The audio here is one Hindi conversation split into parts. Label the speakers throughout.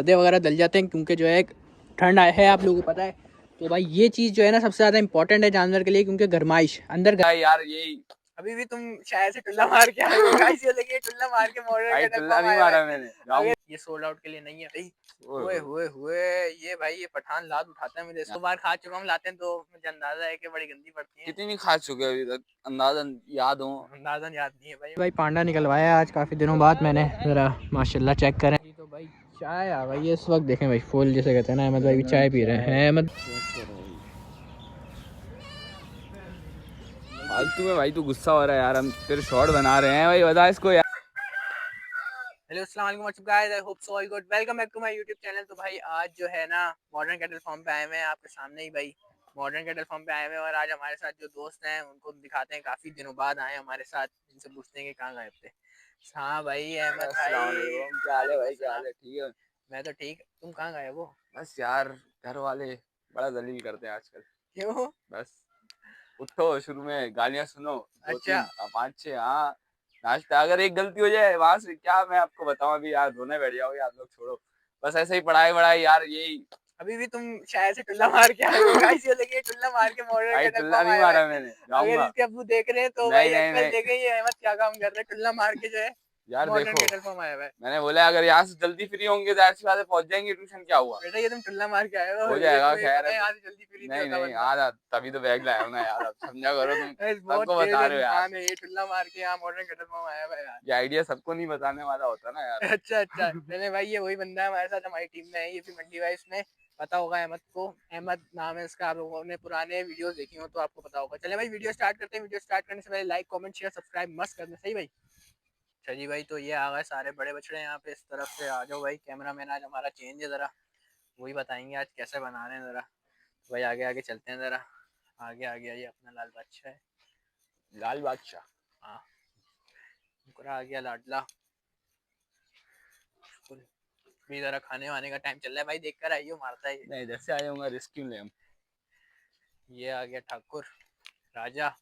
Speaker 1: पौधे वगैरह दल जाते हैं क्योंकि जो है ठंड आया है, आप लोगों को पता है। तो भाई ये चीज़ जो है ना सबसे ज़्यादा इंपॉर्टेंट है जानवर के लिए, क्योंकि गरमाइश अंदर यार यही। अभी भी तुम शायद से टुल्ला मार के आए हो गाइस, ये देखिए टुल्ला मार के मॉडर्न
Speaker 2: भाई
Speaker 1: कैटल
Speaker 2: टुल्ला
Speaker 1: फॉर्म
Speaker 2: नहीं
Speaker 1: आया
Speaker 2: मारा
Speaker 1: है।
Speaker 2: मैंने।
Speaker 1: अगर ये सोल्ड आउट के लिए नहीं है भाई। हुए हुए हुए ये भाई ये पठान लात उठाता है मुझे, 100 बार खा चुका हूँ लाते, तो मुझे अंदाजा है कि बड़ी गंदी पड़ती है।
Speaker 2: कितनी खा चुके अभी तक अंदाजन याद हो?
Speaker 1: अंदाजन याद नहीं है भाई। भाई पांडा निकलवाया आज काफ़ी दिनों बाद मैंने, ज़रा माशाल्लाह चेक करें तो भाई चाय आ गई है इस वक्त। देखें भाई फुल जैसे कहते हैं ना, अहमद भाई भी चाय पी रहे हैं। अहमद
Speaker 2: फालतू में भाई तू गुस्सा हो रहा है यार, हम तेरे शॉर्ट बना रहे हैं भाई, बता इसको यार।
Speaker 1: हेलो अस्सलाम वालेकुम what's up guys, I hope so all good, welcome back to my YouTube channel. तो भाई आज जो है ना मॉडर्न कैटल फार्म पे आए हुए हैं, आपके सामने ही भाई मॉडर्न कैटल फार्म पे आए हुए हैं। और आज हमारे साथ जो दोस्त हैं उनको दिखाते हैं, काफ़ी दिनों बाद आए हमारे साथ, इनसे पूछते हैं कि कहाँ गए थे। हाँ भाई अहमद भाई,
Speaker 2: अस्सलाम वालेकुम, क्या हाल है भाई? क्या हाल है? ठीक है?
Speaker 1: मैं तो ठीक, तुम कहाँ गए वो?
Speaker 2: बस यार घर वाले बड़ा जलील करते हैं आजकल।
Speaker 1: क्यों?
Speaker 2: बस उठो, शुरू में गालियां सुनो, दो
Speaker 1: अच्छा।
Speaker 2: तीन पाँच छह, हाँ नाश्ता, अगर एक गलती हो जाए वहां से क्या मैं आपको बताऊं, अभी यार रोने बैठ जाओगे आप लोग, छोड़ो। बस ऐसे ही पढ़ाई वढ़ाई यार, यही।
Speaker 1: अभी भी तुम शायद से टुल्ला मार के आए हो गाइस, ये देखिए टुल्ला मार के मॉडर्न
Speaker 2: भाई
Speaker 1: कैटल
Speaker 2: टुल्ला
Speaker 1: फॉर्म
Speaker 2: नहीं
Speaker 1: आया हुआ है।
Speaker 2: मारा मैंने,
Speaker 1: अगर
Speaker 2: जाऊंगा।
Speaker 1: इसके अब्बू देख रहे हैं तो
Speaker 2: नहीं
Speaker 1: भाई
Speaker 2: नहीं
Speaker 1: अंकल
Speaker 2: नहीं
Speaker 1: देखें ये अहमद क्या काम कर रहे हैं, टुल्ला मार के जो है
Speaker 2: यार
Speaker 1: मॉडर्न
Speaker 2: देखो,
Speaker 1: कैटल फॉर्म आया हुआ है।
Speaker 2: मैंने बोला अगर यहाँ से जल्दी फ्री होंगे तो ऐसी बात है, पहुंच जाएंगे ट्यूशन, क्या हुआ?
Speaker 1: बेटा ये तुम टुल्ला मार के आए हो,
Speaker 2: हो
Speaker 1: ये
Speaker 2: जाएगा
Speaker 1: तुम्हें
Speaker 2: खैर।
Speaker 1: पता है यहाँ से जल्दी फ्री नहीं
Speaker 2: नहीं
Speaker 1: होता
Speaker 2: नहीं
Speaker 1: बंदा।
Speaker 2: आज तभी तो बैग लाया हूं ना यार, अब समझा करो तुम।
Speaker 1: बहुत
Speaker 2: सबको
Speaker 1: तेज
Speaker 2: बता रहे हो यार,
Speaker 1: इंसान है ये, टुल्ला मार के यहाँ मॉडर्न कैटल फॉर्म आया हुआ है यार।
Speaker 2: ये आइडिया सबको नहीं बताने वाला होता ना यार।
Speaker 1: अच्छा अच्छा, चले भाई ये वही बंदा है हमारे साथ, हमारी टीम में है, ये भी मंडी वाइज में पता होगा अहमद को। अहमद नाम है इसका, आप लोगों ने पुराने वीडियोस देखी हो तो आपको पता होगा। चले भाई वीडियो स्टार्ट करते हैं। वीडियो स्टार्ट करने से पहले लाइक कमेंट शेयर सब्सक्राइब मस्त करना, सही भाई? अच्छा जी भाई, तो ये आ गए सारे बड़े बछड़े यहाँ पे, इस तरफ से आ जाओ भाई। कैमरा मैन आज हमारा चेंज है ज़रा, वही बताएंगे आज कैसे बना रहे हैं ज़रा। तो भाई आगे आगे चलते हैं ज़रा, आगे आगे आइए। अपना लाल बादशाह है,
Speaker 2: लाल बादशाह।
Speaker 1: हाँ पूरा आ गया लाडला। भी ज़रा खाने वाने का टाइम चल रहा है भाई, देख कर आइयो, मारता है ये।
Speaker 2: मैं इधर से आ जाऊंगा, रिस्क ले हम।
Speaker 1: ये आ गया ठाकुर राजा।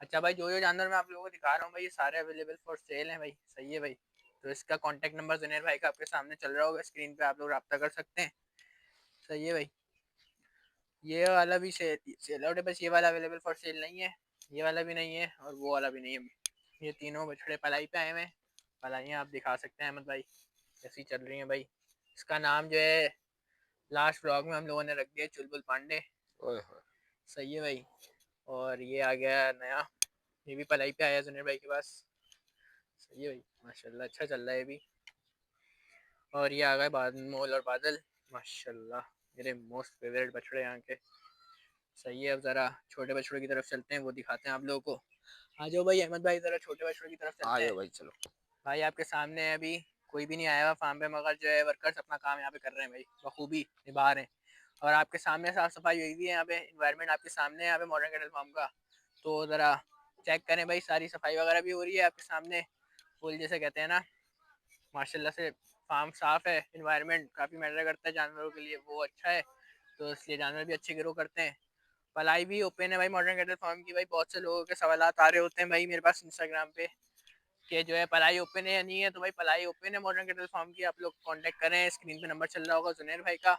Speaker 1: अच्छा भाई, जो जानवर मैं आप लोगों को दिखा रहा हूँ भाई, ये सारे अवेलेबल फॉर सेल हैं भाई, सही है भाई। तो इसका कांटेक्ट नंबर जुनेर भाई का आपके सामने चल रहा होगा स्क्रीन पे, आप लोग रब्ता कर सकते हैं, सही है भाई। ये वाला भी सेल आउट है, बस ये वाला अवेलेबल फॉर सेल नहीं है, ये वाला भी नहीं है और वो वाला भी नहीं है। ये तीनों बछड़े पलाई पे आए हुए हैं, पलाइयाँ आप दिखा सकते हैं अहमद भाई कैसी चल रही हैं भाई। इसका नाम जो है लास्ट व्लॉग में हम लोगों ने रख दिया चुलबुल पांडे,
Speaker 2: ओए होए।
Speaker 1: सही है भाई। और ये आ गया नया, ये भी पलाई पे आया जुनेर भाई के पास, सही है भाई माशाल्लाह, अच्छा चल रहा है ये भी। और ये आ गए मोल और बादल, माशाल्लाह मेरे मोस्ट फेवरेट बछड़े यहाँ के, सही है। अब ज़रा छोटे बछड़ों की तरफ चलते हैं, वो दिखाते हैं आप लोगों को। आ जाओ भाई अहमद भाई, ज़रा छोटे बछड़ों की तरफ
Speaker 2: आ
Speaker 1: चलते हैं।
Speaker 2: जाओ भाई चलो।
Speaker 1: भाई आपके सामने है, अभी कोई भी नहीं आया हुआ फार्म पे, मगर जो है वर्कर्स अपना काम यहाँ पे कर रहे हैं भाई, बखूबी निभा रहे हैं। और आपके सामने साफ़ सफाई हुई हुई है यहाँ पे, इन्वायरमेंट आपके सामने है यहाँ पे मॉडर्न कैटल फार्म का। तो ज़रा चेक करें भाई, सारी सफाई वगैरह भी हो रही है आपके सामने, फुल जैसे कहते हैं ना, माशाल्लाह से फार्म साफ़ है। इन्वायरमेंट काफ़ी मैटर करता है जानवरों के लिए, वो अच्छा है, तो इसलिए जानवर भी अच्छे ग्रो करते हैं। पलाई भी ओपन है भाई मॉडर्न कैटल फार्म की। भाई बहुत से लोगों के सवाल आ रहे होते हैं भाई मेरे पास इंस्टाग्राम पे कि जो है पलाई ओपन है या नहीं है, तो भाई पलाई ओपन है मॉडर्न कैटल फार्म की, आप लोग कांटेक्ट करें, स्क्रीन पे नंबर चल रहा होगा जुनेर भाई का,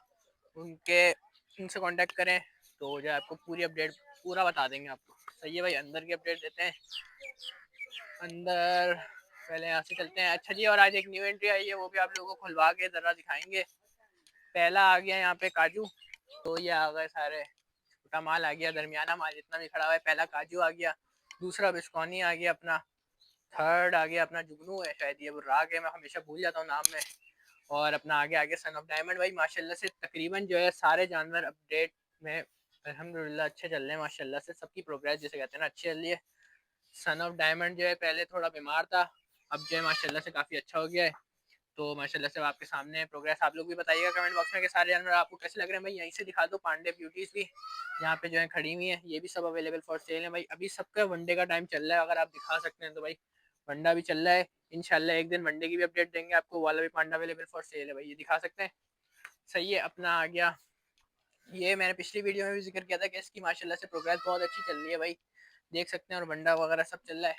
Speaker 1: उनके उनसे कांटेक्ट करें तो जो है आपको पूरी अपडेट पूरा बता देंगे आपको, सही है भाई। अंदर की अपडेट देते हैं, अंदर पहले यहाँ से चलते हैं। अच्छा जी, और आज एक न्यू एंट्री आई है, वो भी आप लोगों को खुलवा के ज़रा दिखाएंगे। पहला आ गया यहाँ पे काजू, तो ये आ गए सारे, छोटा माल आ गया, दरमियाना माल जितना भी खड़ा हुआ है, पहला काजू आ गया, दूसरा बिस्कॉनी आ गया अपना, थर्ड आ गया अपना जुगनू है शायद, ये वो राग है, मैं हमेशा भूल जाता हूँ नाम में। और अपना आगे आगे सन ऑफ डायमंड। भाई माशाल्लाह से तकरीबन जो है सारे जानवर अपडेट में अल्हम्दुलिल्लाह अच्छे चल रहे हैं, माशाल्लाह से सबकी प्रोग्रेस जैसे कहते हैं ना अच्छी चल रही है। सन ऑफ डायमंड जो है पहले थोड़ा बीमार था, अब जो है माशाल्लाह से काफ़ी अच्छा हो गया है। तो माशाल्लाह से आपके सामने है प्रोग्रेस, आप लोग भी बताइएगा कमेंट बॉक्स में कि सारे जानवर आपको कैसे लग रहे हैं भाई। यहीं से दिखा दो पांडे ब्यूटीज भी यहाँ पे जो है खड़ी हुई है, ये भी सब अवेलेबल फॉर सेल है भाई। अभी सबका वनडे का टाइम चल रहा है, अगर आप दिखा सकते हैं तो भाई वंडा भी चल रहा है, इंशाल्लाह एक दिन वनडे की भी अपडेट देंगे आपको, वाला भी पांडा अवेलेबल फॉर सेल है भाई, ये दिखा सकते हैं, सही है। अपना आ गया, ये मैंने पिछली वीडियो में भी जिक्र किया था कि इसकी माशाल्लाह से प्रोग्रेस बहुत अच्छी चल रही है भाई, देख सकते हैं, और वंडा वगैरह सब चल रहा है।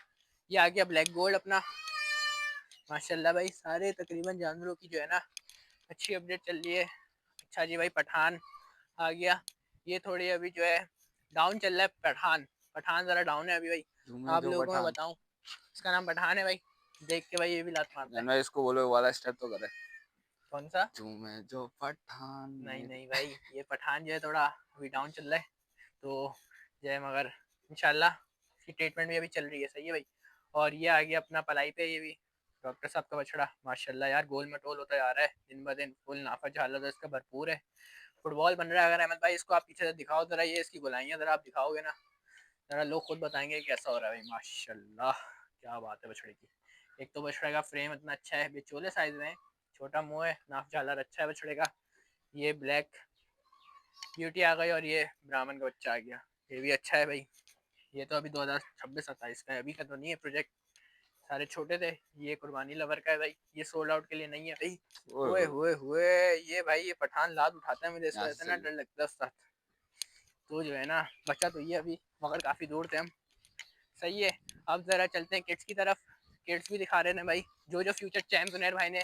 Speaker 1: ये आ गया ब्लैक गोल्ड अपना, माशाल्लाह भाई सारे तकरीबन जानवरों की जो है ना अच्छी अपडेट चल रही है। अच्छा जी भाई, पठान आ गया। ये थोड़ी अभी जो है डाउन चल रहा है। पठान जरा डाउन है अभी भाई। आप
Speaker 2: जो
Speaker 1: लोगों को मैं
Speaker 2: पठान,
Speaker 1: बताऊं, इसका नाम पठान है भाई। देख के भाई ये भी लात मारता है।
Speaker 2: मैं इसको बोलो वाला स्टेप तो करे।
Speaker 1: कौन सा?
Speaker 2: झूमे जो पठान
Speaker 1: नहीं
Speaker 2: में।
Speaker 1: नहीं भाई, ये पठान जो है थोड़ा अभी डाउन चल रहा है। तो जो है, मगर इंशाल्लाह इसकी ट्रीटमेंट भी अभी चल रही है। सही है भाई। और ये आ गया अपना पलाई पे, ये भी डॉक्टर साहब का बछड़ा। माशाल्लाह यार, गोल मटोल होता जा रहा है दिन ब दिन। फुल नाफा झाला तो इसका भरपूर है। फुटबॉल बन रहा है। अगर अहमद भाई इसको आप पीछे से दिखाओ जरा, ये इसकी गोलाइयाँ जरा आप दिखाओगे ना, जरा लोग खुद बताएंगे कैसा हो रहा है भाई। माशाल्लाह, क्या बात है बछड़े की। एक तो बछड़े का फ्रेम इतना अच्छा है, बिचोले साइज में, छोटा मुंह है, नाक झालर अच्छा है बछड़े का। ये ब्लैक ब्यूटी आ गई और ये ब्राह्मण का बच्चा आ गया। ये भी अच्छा है भाई। ये तो अभी 2026-27 का है, अभी का तो नहीं है प्रोजेक्ट। सारे छोटे थे। ये कुर्बानी लवर का है भाई, ये सोल्ड आउट के लिए नहीं है भाई। हुए हुए हुए ये भाई, ये पठान लात उठाता है, मुझे इसका इतना डर लगता है उसका। तो जो है ना, बच्चा तो ये अभी, मगर काफ़ी दूर थे हम। सही है। अब ज़रा चलते हैं किड्स की तरफ। किड्स भी दिखा रहे हैं भाई, जो जो फ्यूचर चैम्प जुनैर भाई ने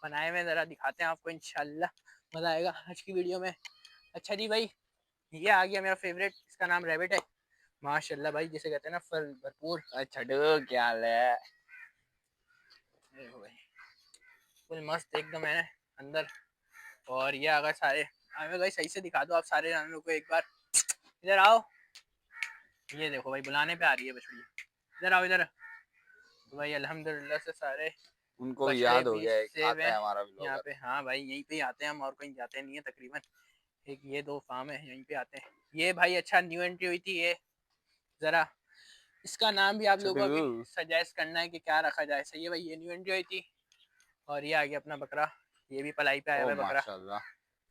Speaker 1: बनाए हुए, ज़रा दिखाते हैं आपको। इंशाल्लाह मज़ा आएगा आज की वीडियो में। अच्छा जी भाई, ये आ गया मेरा फेवरेट, इसका नाम रैबिट है। माशाल्लाह भाई, जिसे कहते हैं ना फल भरपूर।
Speaker 2: अच्छा क्या हाल है?
Speaker 1: फुल मस्त एकदम है अंदर। और ये अगर सारे हमें भाई सही से दिखा दो आप सारे जानवरों को एक बार। इधर आओ। ये देखो भाई, बुलाने पे आ रही है बछड़ी। इधर आओ इधर। तो भाई अल्हम्दुलिल्लाह से सारे
Speaker 2: उनको भी
Speaker 1: बछड़े
Speaker 2: याद हो
Speaker 1: भी
Speaker 2: गया है,
Speaker 1: सेव
Speaker 2: आता
Speaker 1: है
Speaker 2: है हमारा
Speaker 1: यहाँ
Speaker 2: ब्लॉगर।
Speaker 1: पे। हाँ भाई, यहीं पे ही आते हैं हम, और कहीं जाते नहीं है तकरीबन। एक ये 2 फार्म है, यहीं पे आते हैं। ये भाई अच्छा न्यू एंट्री हुई थी ये। जरा इसका नाम भी आप लोगों को अभी सजेस्ट करना है कि क्या रखा जाए। सही है भाई, ये न्यू एंट्री हुई थी। और ये आ गया अपना बकरा। ये भी पलाई पे आया हुआ
Speaker 2: ओ
Speaker 1: है बकरा।
Speaker 2: माशाल्लाह।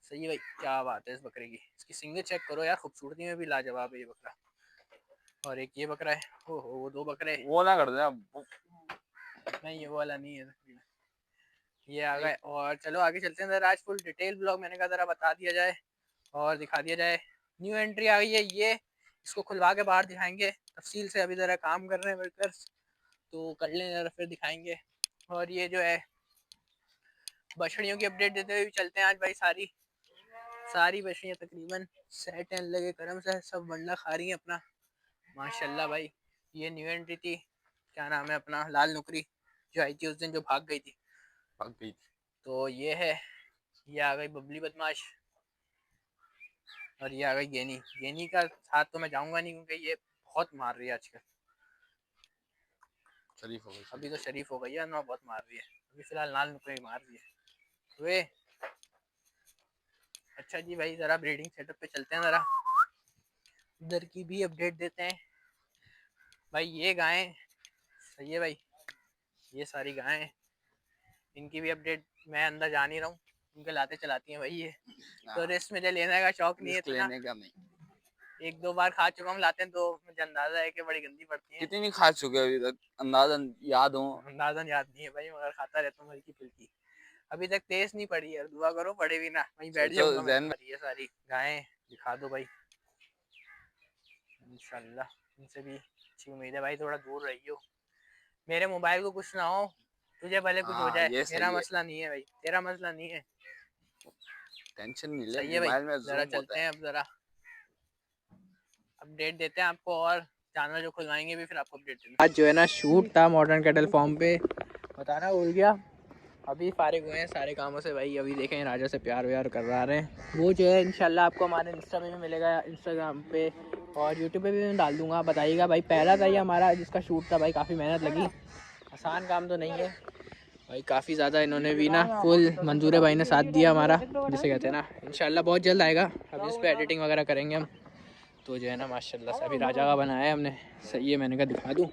Speaker 1: सही है भाई, क्या बात है इस बकरे की। इसकी सिंगे चेक करो यार, खूबसूरती में भी लाजवाब है ये बकरा। और एक ये बकरा है। हो वो 2 बकरे।
Speaker 2: वो ना कर देना।
Speaker 1: नहीं, ये वाला नहीं है। ये आ गए। और चलो आगे चलते हैं जरा। आज फुल डिटेल ब्लॉग मैंने कहा जरा बता दिया जाए और दिखा दिया जाए। न्यू एंट्री आ गई है ये। इसको खुलवा के बाहर दिखाएंगे तफसील से। अभी ज़रा काम कर रहे हैं वर्कर्स, तो कर लें ज़रा, फिर दिखाएंगे। और ये जो है बछड़ियों की अपडेट देते हुए भी चलते हैं आज भाई। सारी बछड़ियाँ तकरीबन सेट हैं, अल्लाह के करम से। सब बंडा खा रही हैं अपना। माशाल्लाह भाई। ये न्यू एंट्री थी, क्या नाम है अपना, लाल नुकरी, जो आई थी उस दिन, जो भाग गई थी।
Speaker 2: भाग गई थी।
Speaker 1: तो ये है। ये आ गई बबली बदमाश। और ये आ गई गेनी। गेनी का साथ तो मैं जाऊंगा नहीं, क्योंकि ये बहुत मार रही है आजकल।
Speaker 2: शरीफ हो गई।
Speaker 1: अभी तो शरीफ हो गई है ना, बहुत मार रही है। अभी फिलहाल लाल नुकरी मार रही है वे। अच्छा जी भाई, ज़रा ब्रीडिंग सेटअप पे चलते हैं ज़रा, उधर की भी अपडेट देते हैं भाई। ये गायें, सही है भाई, ये सारी गायें, इनकी भी अपडेट मैं अंदर जा नहीं रहा हूँ। इनके लाते चलाती हैं भाई ये। तो रिस्क मुझे लेने का शौक नहीं है
Speaker 2: रिस्क
Speaker 1: इतना।
Speaker 2: लेने का नहीं।
Speaker 1: 1-2 बार खा चुका हूँ लाते हैं, तो मुझे अंदाजा है कि बड़ी गंदी पड़ती हैं।
Speaker 2: कितनी खा चुके अभी तक, अंदाजन याद हो?
Speaker 1: अंदाजन याद नहीं है भाई, मगर खाता रहता हूँ हल्की फुल्की। अभी तक टेस्ट नहीं पड़ी है, दुआ करो पड़े भी ना, वहीं बैठ
Speaker 2: सोचो
Speaker 1: जाऊंगा मैं।
Speaker 2: जहन में।
Speaker 1: और ये सारी गायें दिखा दो भाई इंशाल्लाह। इनसे भी अच्छी उम्मीद है भाई। थोड़ा दूर रहियो, मेरे मोबाइल को कुछ ना हो, तुझे भले कुछ हो
Speaker 2: हाँ
Speaker 1: जाए,
Speaker 2: ये
Speaker 1: मेरा
Speaker 2: सही है।
Speaker 1: मसला नहीं है भाई, तेरा मसला नहीं है।
Speaker 2: टेंशन नहीं ले,
Speaker 1: सही है भाई।
Speaker 2: मोबाइल में
Speaker 1: जरा
Speaker 2: जूम होता
Speaker 1: चलते
Speaker 2: है।
Speaker 1: हैं अब, जरा अपडेट देते हैं आपको। और जानवर जो खुलवाएंगे भी फिर आपको अपडेट देंगे। आज जो है ना शूट था मॉडर्न कैटल फार्म पे, बताना भूल गया। अभी फारिग हुए हैं सारे कामों से भाई। अभी देखें राजा से प्यार व्यार करवा रहे हैं। वो जो है इंशाल्लाह आपको हमारे इंस्टा पे भी मिलेगा, इंस्टाग्राम पे और यूट्यूब पे भी मैं डाल दूंगा। बताइएगा भाई, पहला था ये हमारा जिसका शूट था भाई। काफ़ी मेहनत लगी, आसान काम तो नहीं है भाई। काफ़ी ज़्यादा इन्होंने भी ना, फुल मंजूर भाई ने साथ दिया हमारा, जिसे कहते हैं ना। इंशाल्लाह बहुत जल्द आएगा। अभी इस पर एडिटिंग वगैरह करेंगे हम। तो जो है ना माशाल्लाह से अभी राजा का बनाया है हमने। सही है, मैंने कहा दिखा दूँ।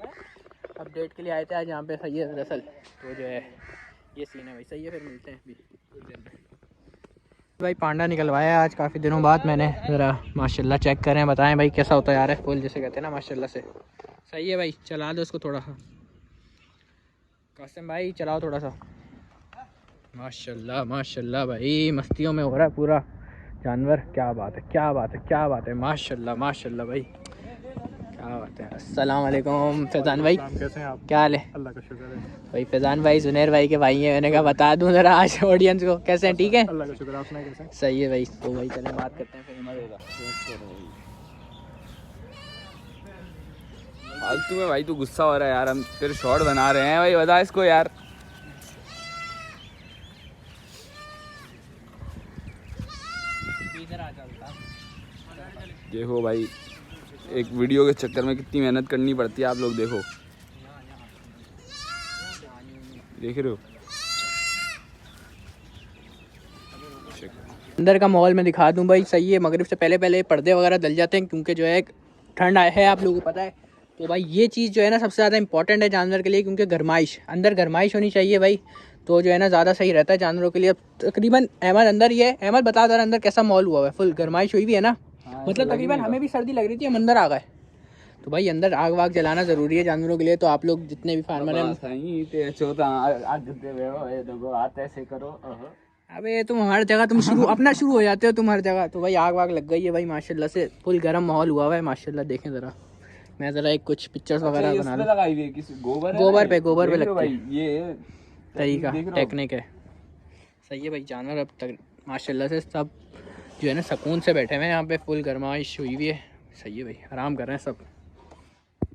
Speaker 1: अपडेट के लिए आए थे आज यहाँ पे। सही है दरअसल। तो जो है ये सीन है भाई। सही है, फिर मिलते हैं अभी कुछ देर में भाई। पांडा निकलवाया आज काफ़ी दिनों बाद मैंने। ज़रा माशाल्लाह चेक करें, बताएं भाई कैसा होता यार है। फुल जिसे कहते हैं ना माशाल्लाह से। सही है भाई, चला दो इसको थोड़ा सा। कासिम भाई चलाओ थोड़ा सा। माशाल्लाह माशाल्लाह भाई, मस्तियों में हो रहा है पूरा जानवर। क्या बात है, क्या बात है, क्या बात है। माशाल्लाह माशाल्लाह भाई, क्या बात है। अस्सलाम वालेकुम फैज़ान भाई,
Speaker 3: कैसे हैं आप?
Speaker 1: क्या हाल है?
Speaker 3: अल्लाह का शुक्र है।
Speaker 1: भाई फैज़ान भाई जुनैर भाई के भाई हैं, मैंने कहा बता दूं ज़रा आज ऑडियंस को कैसे हैं, ठीक है?
Speaker 3: अल्लाह का शुक्र है। आप सुनाइए कैसे हैं?
Speaker 1: सही है भाई। तो भाई चलें बात करते हैं फिर।
Speaker 2: फालतू में भाई तू गुस्सा हो रहा है यार, हम फिर शॉर्ट बना रहे हैं भाई, बता इसको यार। देखो भाई, एक वीडियो के चक्कर में कितनी मेहनत करनी पड़ती है, आप लोग देखो, देख रहे हो।
Speaker 1: अंदर का माहौल मैं दिखा दूं भाई, सही है। मगरिब से पहले पहले पर्दे वगैरह डल जाते हैं क्योंकि जो है ठंड है, आप लोगों को पता है। तो भाई ये चीज़ जो है ना सबसे ज़्यादा इंपॉर्टेंट है जानवर के लिए, क्योंकि गरमाइश, अंदर गरमाइश होनी चाहिए भाई, तो जो है ना ज़्यादा सही रहता है जानवरों के लिए। तकरीबन अहमद अंदर ही है। अहमद बता दो अंदर कैसा माहौल हुआ है? फुल गरमाइश हुई भी है ना? मतलब तकरीबन हमें भी सर्दी लग रही थी, हम अंदर आ गए। तो भाई अंदर आग वाग जलाना ज़रूरी है जानवरों के लिए। तो आप लोग जितने भी फार्मर हैं, अबे तुम हर जगह तुम शुरू अपना शुरू हो जाते हो तुम हर जगह। तो भाई आग वाग लग गई है भाई माशाल्लाह से, फुल गर्म माहौल हुआ हुआ है माशाल्लाह। देखें ज़रा, मैं ज़रा एक कुछ पिक्चर्स वगैरह बना लूँ।
Speaker 2: लगाई हुई है किसी गोबर
Speaker 1: गोबर पे लगती
Speaker 2: भाई,
Speaker 1: है,
Speaker 2: ये
Speaker 1: तरीका टेक्निक है। सही है भाई। जानवर अब तक माशाल्लाह से सब जो है ना सुकून से बैठे हुए हैं यहाँ पे, फुल गर्माइश हुई हुई है। सही है भाई, आराम कर रहे हैं सब।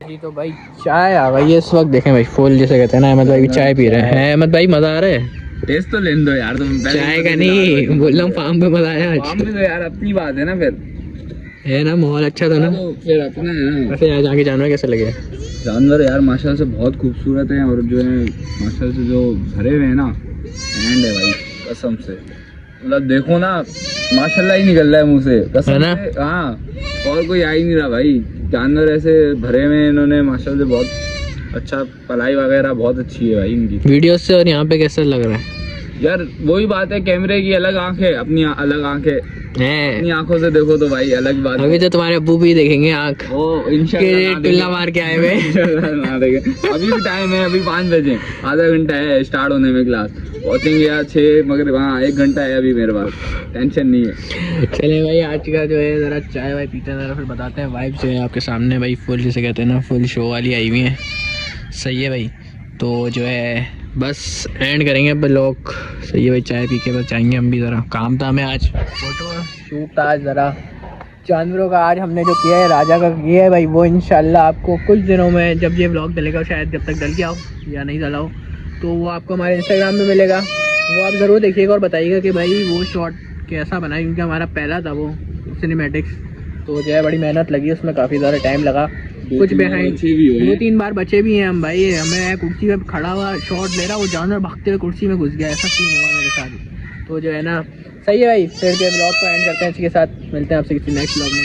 Speaker 1: जी तो भाई चाय आ गई है इस वक्त, देखें भाई फुल जैसे कहते हैं ना, अहमद भाई भी चाय पी रहे हैं। अहमद भाई मज़ा आ रहा है?
Speaker 2: टेस्ट तो लेने दो यार तुम।
Speaker 1: चाय का नहीं बोल रहा हूँ, फार्म पे मज़ा आया आज।
Speaker 2: फार्म में तो यार अपनी बात है ना, फिर
Speaker 1: है ना माहौल अच्छा था ना?
Speaker 2: तो फिर अपना है ना।
Speaker 1: वैसे यहाँ जाके जानवर कैसे लगे?
Speaker 2: जानवर यार माशाल्लाह से बहुत खूबसूरत है, और जो है माशाल्लाह से जो भरे हुए हैं ना, एंड है भाई कसम से। मतलब देखो ना, माशाल्लाह ही निकल रहा है मुंह से, कसम से। हाँ, और कोई आ ही नहीं रहा भाई। जानवर ऐसे भरे हुए हैं इन्होंने माशाल्लाह से, बहुत अच्छा, पलाई वगैरह बहुत अच्छी है भाई इनकी।
Speaker 1: वीडियो से और यहाँ पे कैसा लग रहा है
Speaker 2: यार? वही बात है, कैमरे की अलग आंखें, अपनी अलग आंखें, अपनी आंखों से देखो तो भाई अलग बात।
Speaker 1: अभी तो तुम्हारे अब्बू भी देखेंगे आँख,
Speaker 2: ओ इंशाल्लाह
Speaker 1: टुल्ला मार के आए हुए।
Speaker 2: अभी भी टाइम है, अभी 5 बजे, आधा घंटा है स्टार्ट होने में क्लास। पहुंचेंगे यार 6 मगर हाँ 1 घंटा है अभी मेरे पास, टेंशन नहीं है।
Speaker 1: चले भाई आज का जो है ज़रा चाय वाय पीते हैं, ज़रा फिर बताते हैं। वाइब जो है आपके सामने भाई, फुल जिसे कहते हैं ना, फुल शो वाली आई हुई है। सही है भाई। तो जो है बस एंड करेंगे अब लोग। सही है भाई, चाय पी के बस जाएंगे हम भी। ज़रा काम था हमें आज, फोटो शूट था आज ज़रा जानवरों का। आज हमने जो किया है राजा का किया है भाई, वो इंशाल्लाह आपको कुछ दिनों में जब ये व्लॉग डलेगा, शायद जब तक डल गया हो या नहीं डला हो, तो वो आपको हमारे इंस्टाग्राम में मिलेगा। वो आप ज़रूर देखिएगा और बताइएगा कि भाई वो शॉट कैसा बना है, क्योंकि हमारा पहला था वो सिनेमैटिक्स। तो जो है बड़ी मेहनत लगी उसमें, काफ़ी ज़्यादा टाइम लगा। कुछ बिहाइंड 2-3 बार बचे भी हैं हम भाई। हमें कुर्सी में खड़ा हुआ शॉट ले रहा, वो जानवर भागते हुए कुर्सी में घुस गया, ऐसा सीन हुआ मेरे साथ। तो जो है ना सही है भाई। फिर के ब्लॉग को एंड करते हैं इसके साथ, मिलते हैं आपसे किसी नेक्स्ट ब्लॉग में।